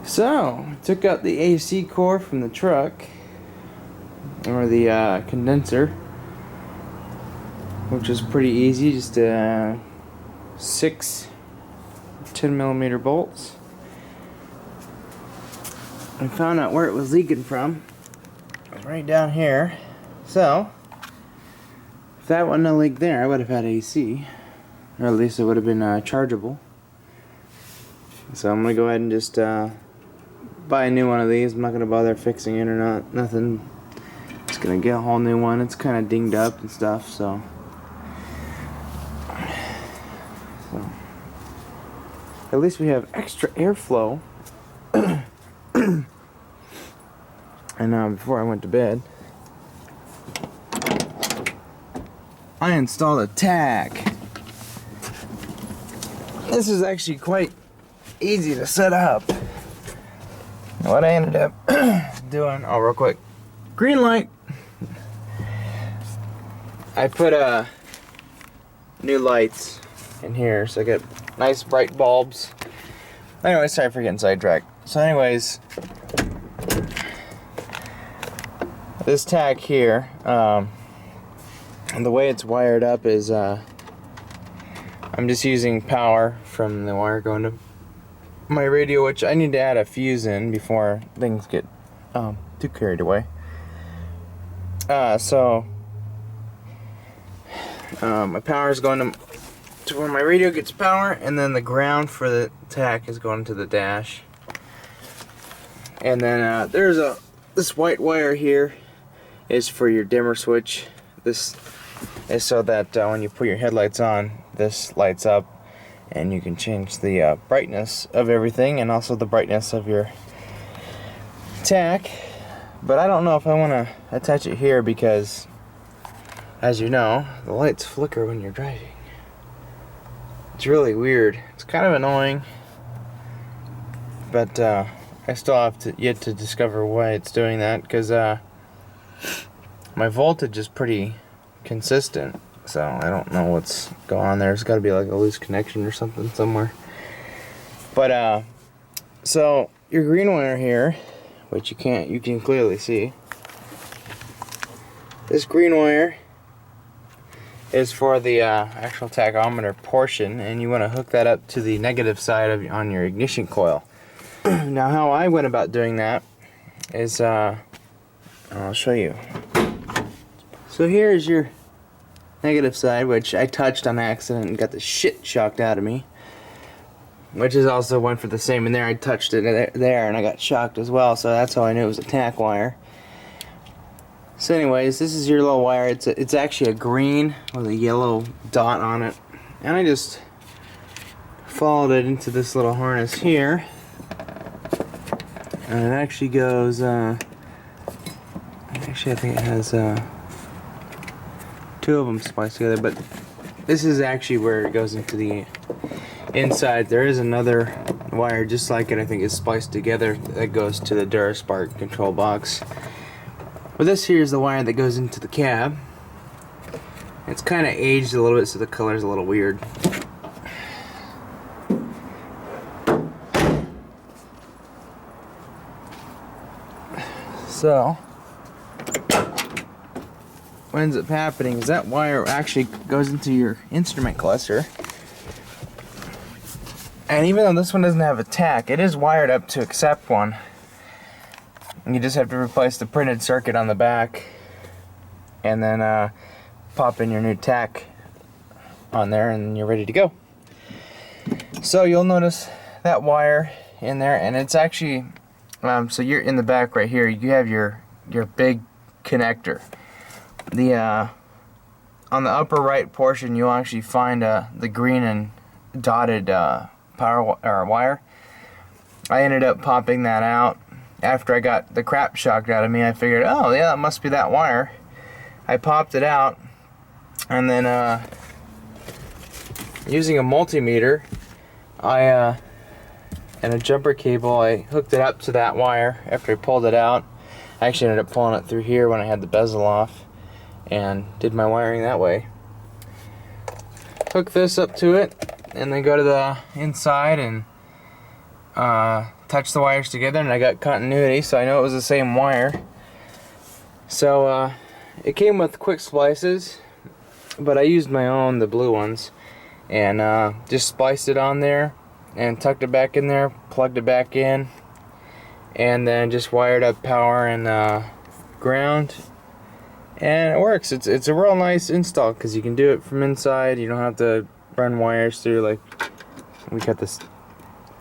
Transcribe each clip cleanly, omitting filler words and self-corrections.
So, took out the AC core from the truck, or the condenser, which is pretty easy, just 6 10mm bolts. I found out where it was leaking from. It was right down here. So, if that wasn't a leak there, I would have had AC, or at least it would have been chargeable. So I'm gonna go ahead and just buy a new one of these. I'm not gonna bother fixing it or nothing. Just gonna get a whole new one. It's kind of dinged up and stuff, so at least we have extra airflow. And before I went to bed, I installed a Tach. This is actually quite easy to set up. What I ended up doing, real quick, green light. I put new lights in here, so I get nice bright bulbs. Anyway, sorry for getting sidetracked. So anyways, this Tach here, and the way it's wired up is I'm just using power from the wire going to my radio, which I need to add a fuse in before things get too carried away. So my power is going to where my radio gets power, and then the ground for the Tach is going to the dash. And then there's this white wire here is for your dimmer switch. This is so that when you put your headlights on, this lights up, and you can change the brightness of everything and also the brightness of your Tach. But I don't know if I want to attach it here because, as you know, the lights flicker when you're driving. It's really weird. It's kind of annoying, but I still have yet to discover why it's doing that, because my voltage is pretty consistent. So I don't know what's going on there. There's got to be like a loose connection or something somewhere. But so your green wire here, which you can clearly see. This green wire is for the actual tachometer portion, and you want to hook that up to the negative side on your ignition coil. Now, how I went about doing that is I'll show you. So here is your negative side, which I touched on accident and got the shit shocked out of me, which is also one for the same in there. I touched it there and I got shocked as well, so that's how I knew it was a Tach wire. So anyways, this is your little wire. It's actually a green with a yellow dot on it, and I just followed it into this little harness here, and it actually goes actually I think it has two of them spliced together, but this is actually where it goes into the inside. There is another wire just like it, I think, is spliced together, that goes to the DuraSpark control box. But this here is the wire that goes into the cab. It's kind of aged a little bit, so the color is a little weird. So what ends up happening is that wire actually goes into your instrument cluster. And even though this one doesn't have a Tach, it is wired up to accept one. And you just have to replace the printed circuit on the back, and then pop in your new Tach on there, and you're ready to go. So you'll notice that wire in there, and it's actually so you're in the back right here. You have your big connector. The on the upper right portion, you'll actually find the green and dotted power wire. I ended up popping that out after I got the crap shocked out of me. I figured, oh yeah, that must be that wire. I popped it out, and then using a multimeter, and a jumper cable, I hooked it up to that wire after I pulled it out. I actually ended up pulling it through here when I had the bezel off, and did my wiring that way. Hook this up to it, and then go to the inside and touch the wires together, and I got continuity, so I know it was the same wire. So it came with quick splices, but I used my own, the blue ones, and just spliced it on there and tucked it back in there, plugged it back in, and then just wired up power and ground, and it works. It's a real nice install because you can do it from inside. You don't have to run wires through, like we got this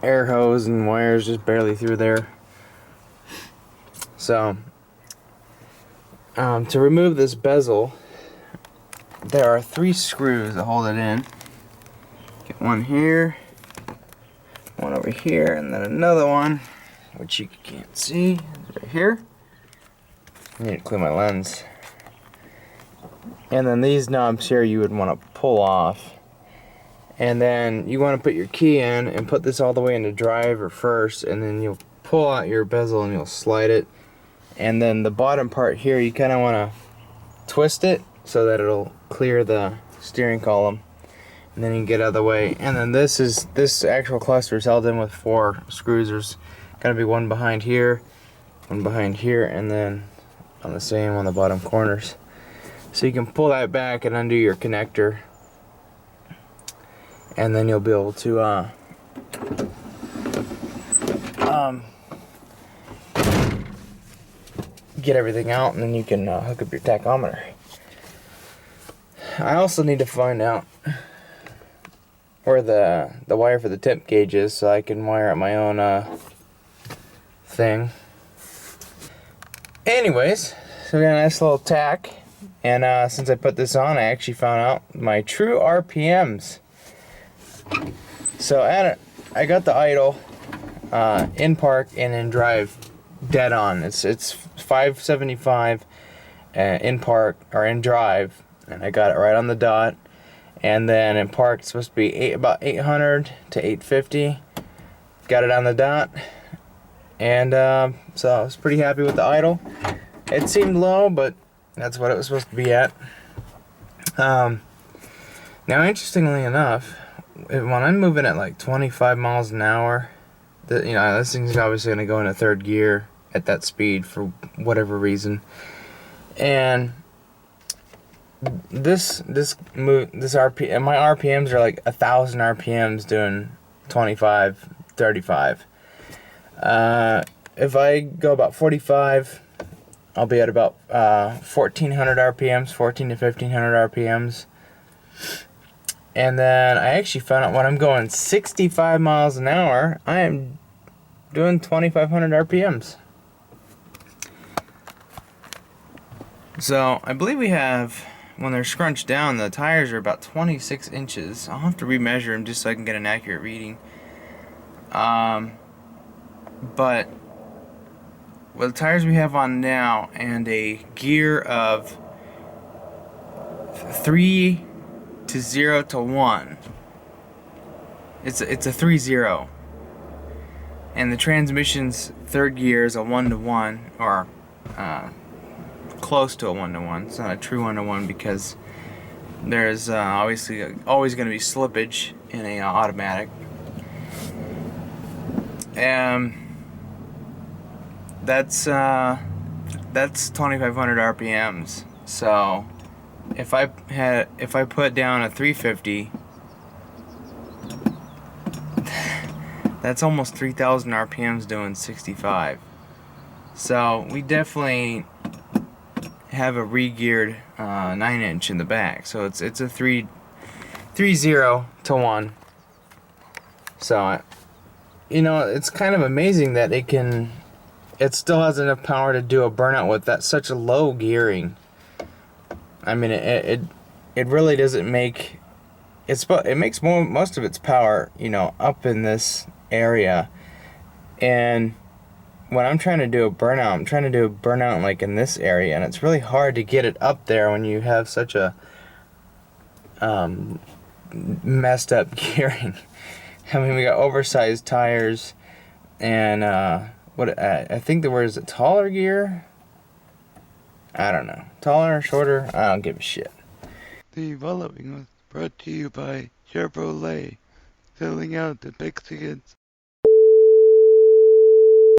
air hose and wires just barely through there. So to remove this bezel, there are 3 screws that hold it in. Get one here, one over here, and then another one, which you can't see, right here. I need to clean my lens. And then these knobs here you would want to pull off. And then you want to put your key in and put this all the way into driver first, and then you'll pull out your bezel and you'll slide it. And then the bottom part here, you kind of want to twist it so that it'll clear the steering column, and then you can get out of the way. And then this actual cluster is held in with 4 screws. There's gonna be one behind here, and then on the same on the bottom corners. So you can pull that back and undo your connector, and then you'll be able to get everything out, and then you can hook up your tachometer. I also need to find out where the wire for the temp gauge is, so I can wire up my own thing. Anyways, so we got a nice little Tach, and since I put this on, I actually found out my true RPMs. So I got the idle in park and in drive dead on. It's 575 in park or in drive, and I got it right on the dot. And then in park it's supposed to be about 800 to 850. Got it on the dot, and so I was pretty happy with the idle. It seemed low, but that's what it was supposed to be at. Now, interestingly enough, when I'm moving at like 25 miles an hour, this thing's obviously going to go into 3rd gear at that speed for whatever reason. And this RPM, my RPMs are like 1,000 RPMs doing 25, 35. If I go about 45, I'll be at about 1,400 RPMs, 1,400 to 1,500 RPMs. And then I actually found out when I'm going 65 miles an hour, I am doing 2,500 RPMs. So I believe we have, when they're scrunched down, the tires are about 26 inches. I'll have to remeasure them just so I can get an accurate reading. But with the tires we have on now and a gear of 3 to 0 to 1, it's a 3-0, and the transmission's 3rd gear is a 1-to-1, or close to a 1-to-1. It's not a true 1-to-1 because there's obviously always going to be slippage in a automatic. That's 2,500 RPMs. So if I put down a 350, that's almost 3,000 RPMs doing 65. So we definitely have a re-geared 9-inch in the back. So it's a 3-0 to 1. So it's kind of amazing that it still has enough power to do a burnout with that such a low gearing. I mean, it really doesn't make it makes most of its power up in this area. And when I'm trying to do a burnout, I'm trying to do a burnout like in this area, and it's really hard to get it up there when you have such a messed up gearing. I mean, we got oversized tires, and I think the word is a taller gear. I don't know, taller, shorter. I don't give a shit. The following was brought to you by Chevrolet, selling out the Mexicans